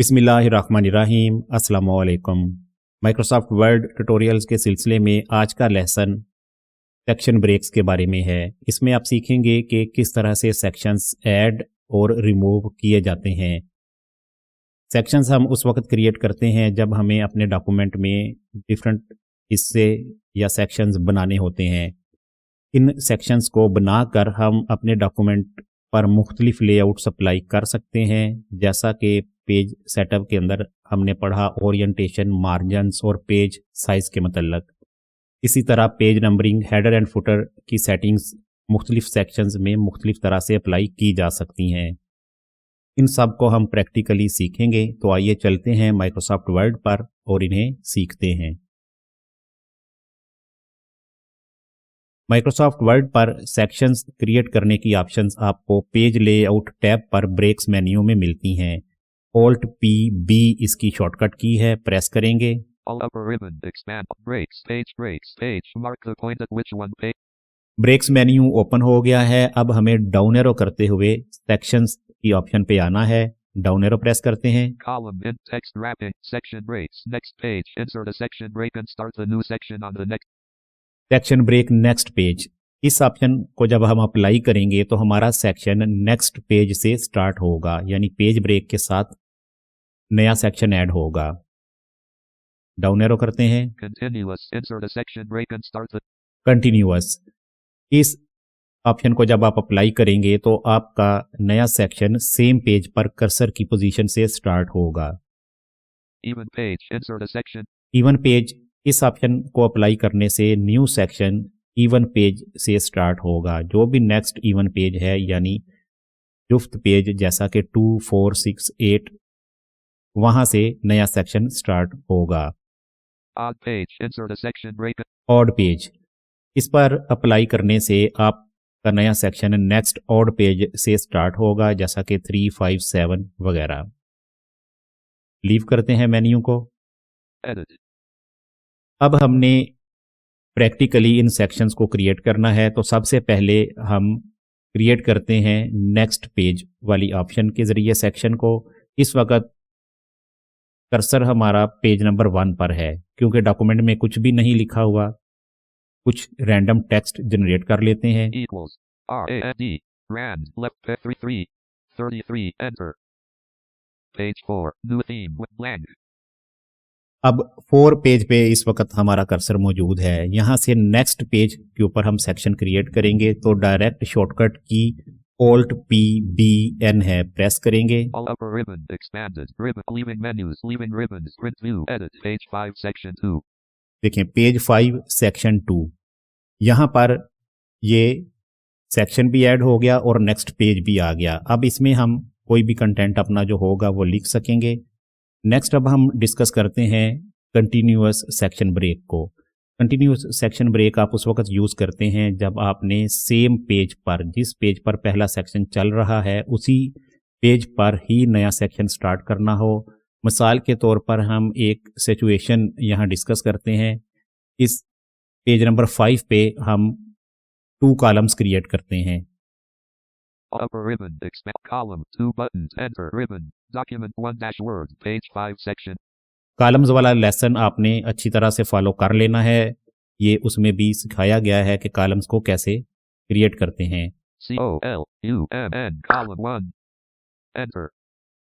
बिस्मिल्लाहिर्रहमानिर्रहीम। अस्सलामु अलैकुम। माइक्रोसॉफ्ट वर्ड ट्यूटोरियल्स के सिलसिले में आज का लेसन सेक्शन ब्रेक्स के बारे में है। इसमें आप सीखेंगे कि किस तरह से सेक्शंस ऐड और रिमूव किए जाते हैं। सेक्शंस हम उस वक्त क्रिएट करते हैं जब हमें अपने डॉक्यूमेंट में डिफरेंट हिस्से या सेक्शंस बनाने होते हैं। इन सेक्शंस को बनाकर हम अपने डॉक्यूमेंट पर मुख्तलिफ लेआउट्स अप्लाई कर सकते हैं, जैसा कि पेज सेटअप के अंदर हमने पढ़ा ओरिएंटेशन, मार्जिन्स और पेज साइज के मतलब। इसी तरह page numbering, header and footer की सेटिंग्स मुख्तलिफ सेक्शंस में मुख्तलिफ तरह से अप्लाई की जा सकती हैं। इन सब को हम प्रैक्टिकली सीखेंगे, तो आइए चलते हैं माइक्रोसॉफ्ट वर्ड पर और इन्हें सीखते हैं। माइक्रोसॉफ्ट वर्ड पर सेक्शंस क्रिएट करने की ऑप्शंस आपको पेज लेआउट टैब पर ब्रेक्स मेन्यू में मिलती हैं। Alt P B इसकी शॉर्टकट की है, प्रेस करेंगे। All upper ribbon, expand, breaks, page, mark the point at which one page. Breaks menu open हो गया है। अब हमें डाउन एरो करते हुए सेक्शंस की ऑप्शन पे आना है। डाउन एरो प्रेस करते हैं। Column in text wrapping, section breaks, next page, insert a section break and start the new section on the next. Section break next page, इस option को जब हम अप्लाई करेंगे तो हमारा सेक्शन नेक्स्ट पेज से स्टार्ट होगा, यानी पेज ब्रेक के साथ नया सेक्शन ऐड होगा। डाउन एरो करते हैं। Continuous, insert a section break and start the. Continuous, इस ऑप्शन को जब आप अप्लाई करेंगे तो आपका नया सेक्शन सेम पेज पर कर्सर की पोजीशन से स्टार्ट होगा। Even page, insert a section. Even page, इस ऑप्शन को अप्लाई करने से न्यू सेक्शन इवन पेज से स्टार्ट होगा। जो भी नेक्स्ट इवन पेज है, यानी जुफ्त पेज जैसा कि 2, 4, 6, 8, वहां से नया सेक्शन स्टार्ट होगा। Odd page, insert a section break. Odd page, इस पर अप्लाई करने से आपका नया सेक्शन नेक्स्ट ऑड पेज से स्टार्ट होगा, जैसा कि 3, 5, 7 वगैरह। लीव करते हैं मेन्यू को। Edit. अब हमने प्रैक्टिकली इन सेक्शंस को क्रिएट करना है, तो सबसे पहले हम क्रिएट करते हैं नेक्स्ट पेज वाली ऑप्शन के जरिए सेक्शन को। इस वक्त कर्सर हमारा पेज नंबर 1 पर है, क्योंकि डॉक्यूमेंट में कुछ भी नहीं लिखा हुआ। कुछ रैंडम टेक्स्ट जनरेट कर लेते हैं। Equals RAND rand left 33 33 enter. Page 4 new theme with blank. अब 4 पेज पे इस वक्त हमारा कर्सर मौजूद है। यहाँ से नेक्स्ट पेज के ऊपर हम सेक्शन क्रिएट करेंगे, तो डायरेक्ट शॉर्टकट की Alt P B N है, प्रेस करेंगे। All upper ribbon expanded ribbon leaving menus leaving ribbons print view edit page 5 section 2. देखें पेज 5 सेक्शन 2, यहाँ पर ये सेक्शन भी ऐड हो गया और नेक्स्ट पेज भी आ गया। अब इसमें हम कोई भी कंटेंट अपना जो होगा वो लिख सकेंगे। नेक्स्ट अब हम डिस्कस करते हैं कंटिन्यूअस सेक्शन ब्रेक को। कंटिन्यूअस सेक्शन ब्रेक आप उस वक्त यूज़ करते हैं जब आपने सेम पेज पर, जिस पेज पर पहला सेक्शन चल रहा है उसी पेज पर ही नया सेक्शन स्टार्ट करना हो। मिसाल के तौर पर हम एक सिचुएशन यहाँ डिस्कस करते हैं। इस पेज नंबर 5 पे हम 2 कॉलम्स क्रिएट करते हैं। Upper ribbon expand column 2 buttons enter ribbon document 1 word page 5 section. Columns वाला लेसन आपने अच्छी तरह से फॉलो कर लेना है। ये उसमें भी सिखाया गया है कि कॉलम्स को कैसे क्रिएट करते हैं। COLUMN column 1 enter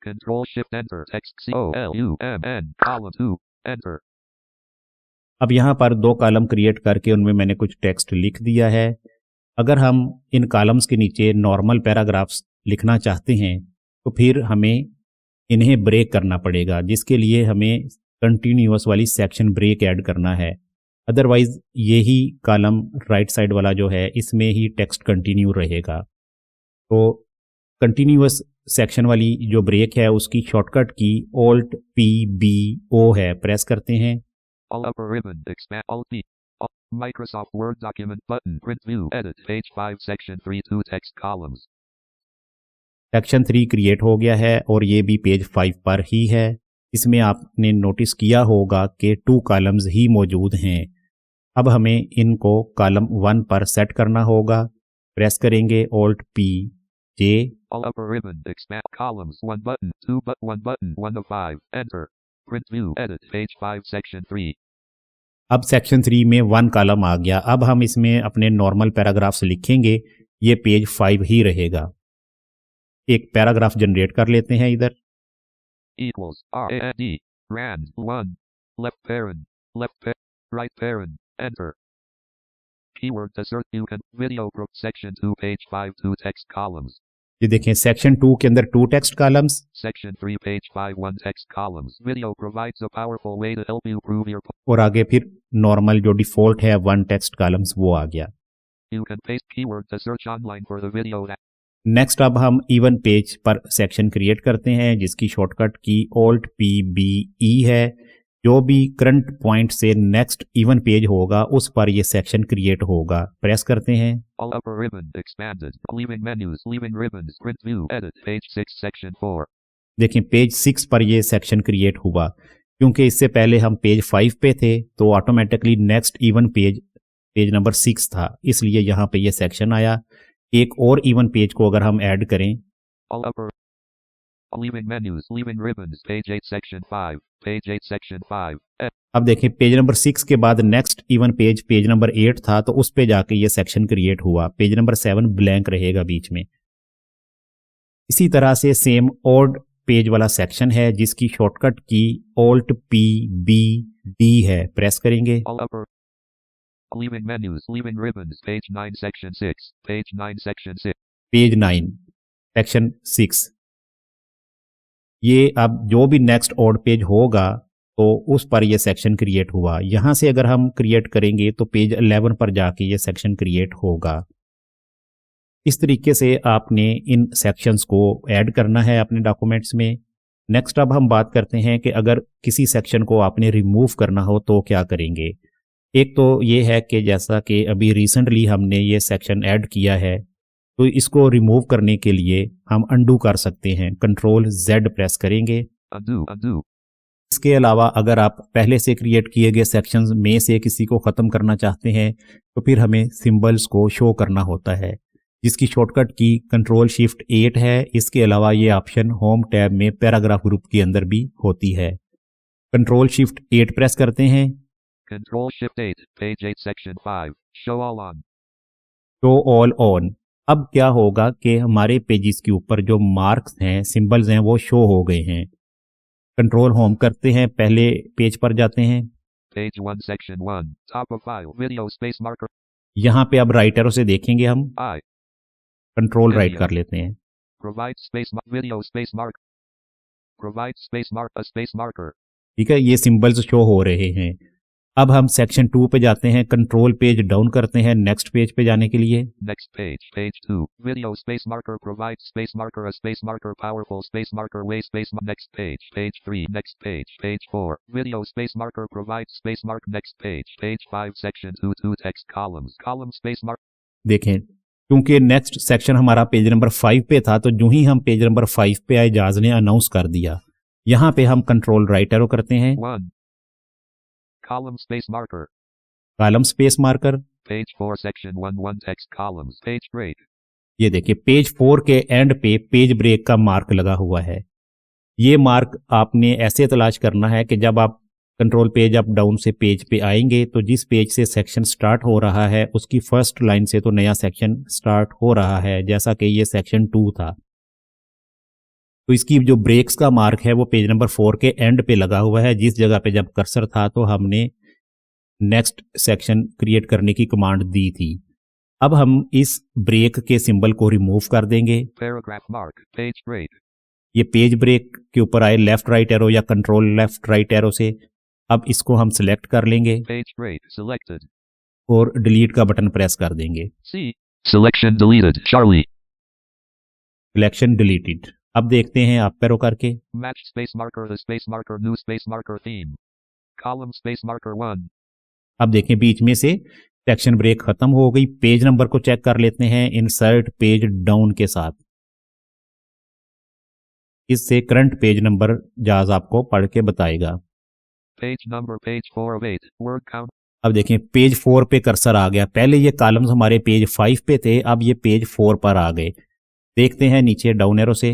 control shift enter text COLUMN column 2 enter. अब यहाँ पर 2 कॉलम क्रिएट करके उनमें मैंने कुछ टेक्स्ट लिख दिया है। अगर हम इन कॉलम्स के नीचे नॉर्मल पैराग्राफ्स लिखना चाहते हैं तो फिर हमें इन्हें ब्रेक करना पड़ेगा, जिसके लिए हमें कंटिन्यूअस वाली सेक्शन ब्रेक ऐड करना है। अदरवाइज यही कॉलम राइट साइड वाला जो है इसमें ही टेक्स्ट कंटिन्यू रहेगा। तो कंटिन्यूअस सेक्शन वाली जो ब्रेक है उसकी शॉर्टकट की Alt P B O है, प्रेस करते हैं। All upper ribbon expand Alt P Microsoft Word document button print view edit page 5 section 3 2 text columns. Section 3 create हो गया है और ये भी पेज 5 पर ही है। इसमें आपने नोटिस किया होगा कि 2 कॉलम्स ही मौजूद हैं। अब हमें इनको कॉलम 1 पर सेट करना होगा। प्रेस करेंगे Alt P J. All upper ribbon. Expand columns. 1 button. 2 but 1 button. 1 of 5. Enter. Print view. Edit. Page 5 section 3. अब सेक्शन 3 में 1 कॉलम आ गया। अब हम इसमें अपने नॉर्मल पैराग्राफ्स लिखेंगे, ये पेज 5 ही रहेगा। एक पैराग्राफ जनरेट कर लेते हैं इधर। Equals RAND. Rand 1. Left parent. Right parent. Enter. Keyword assert. You can. Video group. Section 2 page 5 2 text columns. ये देखें सेक्शन 2 के अंदर 2 text columns, Section 3 page 5 1 text columns. Video provides a powerful way to help you prove your और आगे फिर normal जो default है 1 text columns वो आ गया। You can paste keyword to search online for the video. Next अब हम even page पर सेक्शन क्रिएट करते हैं जिसकी शॉर्टकट की Alt PBE है। जो भी करंट पॉइंट से नेक्स्ट इवन पेज होगा उस पर ये सेक्शन क्रिएट होगा। प्रेस करते हैं। All upper ribbon expanded. Leaving menus. Leaving ribbons. Print view. Edit. Page 6 section 4. देखें पेज 6 पर ये सेक्शन क्रिएट हुआ। क्योंकि इससे पहले हम पेज 5 पे थे तो automatically next even page number 6 था, इसलिए यहाँ पे ये सेक्शन आया। एक और इवन पेज को अगर हम ऐड करें, All upper. Leaving menus. Leaving ribbons. Page 8 section 5. Page 8 section 5. अब देखें पेज नंबर 6 के बाद नेक्स्ट इवन पेज नंबर 8 था तो उस पे जाके ये सेक्शन क्रिएट हुआ। पेज नंबर 7 ब्लैंक रहेगा बीच में। इसी तरह से सेम ऑड पेज वाला सेक्शन है जिसकी शॉर्टकट की Alt PBD है। प्रेस करेंगे। All upper. Leaving menus. Leaving ribbons. Page 9 section 6. Page 9 section 6. Page 9 section 6। ये अब जो भी नेक्स्ट ऑड पेज होगा तो उस पर ये सेक्शन क्रिएट हुआ। यहाँ से अगर हम क्रिएट करेंगे तो पेज 11 पर जाके ये सेक्शन क्रिएट होगा। इस तरीके से आपने इन सेक्शंस को ऐड करना है अपने डॉक्यूमेंट्स में। नेक्स्ट अब हम बात करते हैं कि अगर किसी सेक्शन को आपने रिमूव करना हो तो क्या करेंगे। एक तो ये है कि जैसा कि अभी रिसेंटली हमने ये सेक्शन ऐड किया है तो इसको रिमूव करने के लिए हम अंडू कर सकते हैं। Ctrl Z प्रेस करेंगे। Undo. इसके अलावा अगर आप पहले से क्रिएट किए गए सेक्शंस में से किसी को ख़त्म करना चाहते हैं तो फिर हमें सिंबल्स को शो करना होता है जिसकी शॉर्टकट की Ctrl Shift 8 है। इसके अलावा ये ऑप्शन होम टैब में पैराग्राफ ग्रुप के अंदर भी होती है। Ctrl Shift 8 प्रेस करते हैं। Control Shift 8, page 8 section 5, show all on. Show all on. अब क्या होगा कि हमारे पेजेस के ऊपर जो मार्क्स हैं, सिंबल्स हैं, वो शो हो गए हैं। कंट्रोल होम करते हैं, पहले पेज पर जाते हैं। Page 1 section 1, top of file, video space marker. यहाँ पे अब राइट एरो से देखेंगे हम। I. कंट्रोल राइट कर लेते हैं। Provide space video space mark. Provide space mark a space marker. ठीक है, ये सिंबल्स शो हो रहे हैं। अब हम सेक्शन 2 पे जाते हैं, कंट्रोल पेज डाउन करते हैं नेक्स्ट पेज पे जाने के लिए। Next page, page 2, video space marker provide space marker a space marker powerful space marker way space next page, page 3, next page 4, video space marker provide space mark next page 5 section 2 text column space mark। देखें क्योंकि next section हमारा page number 5 पे था तो जो ही हम page number 5 पे आए जाज ने अनाउंस कर दिया। यहाँ पे हम कंट्रोल राइट एरो करते हैं। 1 column space marker, column space marker. page 4 section 1 text columns page break। ये देखिए पेज 4 के एंड पे पेज ब्रेक का मार्क लगा हुआ है। ये मार्क आपने ऐसे तलाश करना है कि जब आप कंट्रोल पेज अप डाउन से पेज पे आएंगे तो जिस पेज से सेक्शन स्टार्ट हो रहा है उसकी फर्स्ट लाइन से तो नया सेक्शन स्टार्ट हो रहा है, जैसा कि ये सेक्शन 2 था। तो इसकी जो ब्रेक्स का मार्क है वो पेज नंबर 4 के एंड पे लगा हुआ है। जिस जगह पे जब कर्सर था तो हमने नेक्स्ट सेक्शन क्रिएट करने की कमांड दी थी। अब हम इस ब्रेक के सिंबल को रिमूव कर देंगे। Paragraph mark, page break। ये पेज ब्रेक के ऊपर आए लेफ्ट राइट एरो या कंट्रोल लेफ्ट राइट एरो से अब इसको हम सिलेक्ट कर लेंगे Page break selected। और डिलीट का बटन प्रेस कर देंगे। C selection deleted Charlie। Selection deleted. अब देखते हैं आप पैरो करके। Match space marker the space marker new space marker theme column space marker 1। अब देखें बीच में से सेक्शन ब्रेक खत्म हो गई। पेज नंबर को चेक कर लेते हैं इंसर्ट पेज डाउन के साथ। इससे करंट पेज नंबर जाज आपको पढ़ के बताएगा। Page number page 4 of 8 word count। अब देखें पेज 4 पे कर्सर आ गया। पहले ये कॉलम्स हमारे पेज 5 पे थे, अब ये पेज 4 पर आ गए। देखते हैं नीचे डाउन एरो से।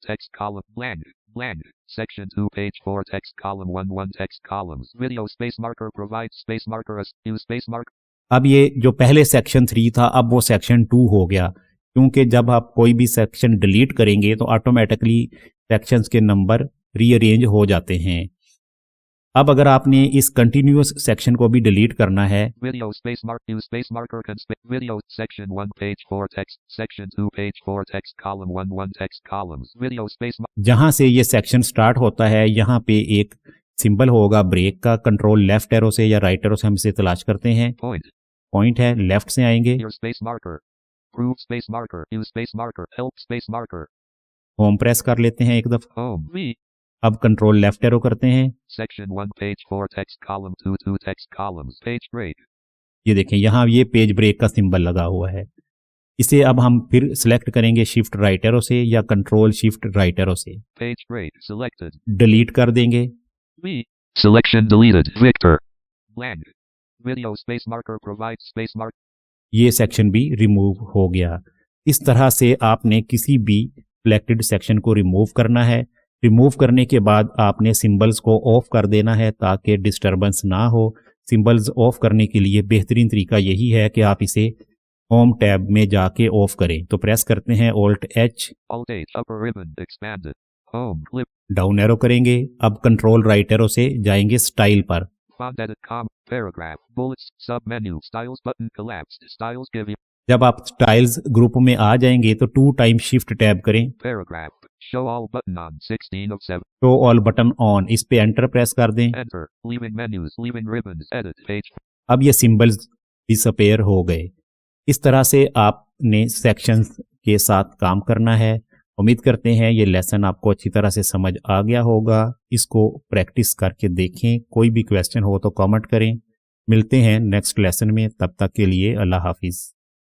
Text column blank. Blank. Section 2 page 4 text column 1 text columns. Video space marker provides space marker as use space marker. अब ये जो पहले सेक्शन 3 था अब वो सेक्शन 2 हो गया, क्योंकि जब आप कोई भी सेक्शन डिलीट करेंगे तो ऑटोमेटिकली सेक्शंस के नंबर रीअरेंज हो जाते हैं। अब अगर आपने इस कंटिन्यूअस सेक्शन को भी डिलीट करना है, Video space mark use space marker video section 1 page 4 text section 2 page 4 text column 1 text columns. Video space जहां से ये सेक्शन स्टार्ट होता है यहाँ पे एक सिंबल होगा ब्रेक का। कंट्रोल लेफ्ट एरो से या राइट एरो से हम इसे तलाश करते हैं। पॉइंट है, लेफ्ट से आएंगे, your space marker. Prove space marker use space marker help space marker. Home press कर लेते हैं एक दफा। Home V. अब कंट्रोल लेफ्ट एरो करते हैं। Section 1 page 4 text column 2 text columns page break. ये देखें यहाँ ये पेज ब्रेक का सिंबल लगा हुआ है। इसे अब हम फिर सिलेक्ट करेंगे शिफ्ट राइट एरो से या कंट्रोल शिफ्ट राइट एरो से। Page break selected. डिलीट कर देंगे। V. Selection deleted. Victor. Blank. Video space marker provides space mark. ये सेक्शन भी रिमूव हो गया। इस तरह से आपने किसी भी सिलेक्टेड सेक्शन को रिमूव करना है। रिमूव करने के बाद आपने सिंबल्स को ऑफ कर देना है ताकि डिस्टरबेंस ना हो। सिंबल्स ऑफ करने के लिए बेहतरीन तरीका यही है कि आप इसे होम टैब में जाके ऑफ करें। तो प्रेस करते हैं Alt H, Alt H upper ribbon expanded. Home clip. Down arrow करेंगे। अब कंट्रोल राइट एरो से जाएंगे स्टाइल पर। Font edit paragraph bullets sub menu styles button collapsed styles give you जब आप स्टाइल्स ग्रुप में आ जाएंगे तो 2 टाइम शिफ्ट टैब करें। paragraph show all button on 16 of 7. Show all button on, इस पे एंटर प्रेस कर दें। Enter leaving menus leaving ribbons edit page. अब ये सिंबल्स डिसअपेयर हो गए। इस तरह से आपने सेक्शंस के साथ काम करना है। उम्मीद करते हैं ये लेसन आपको अच्छी तरह से समझ आ गया होगा। इसको प्रैक्टिस करके देखें। कोई भी क्वेश्चन हो तो कमेंट करें। मिलते हैं नेक्स्ट लेसन में, तब तक के लिए अल्लाह हाफिज़।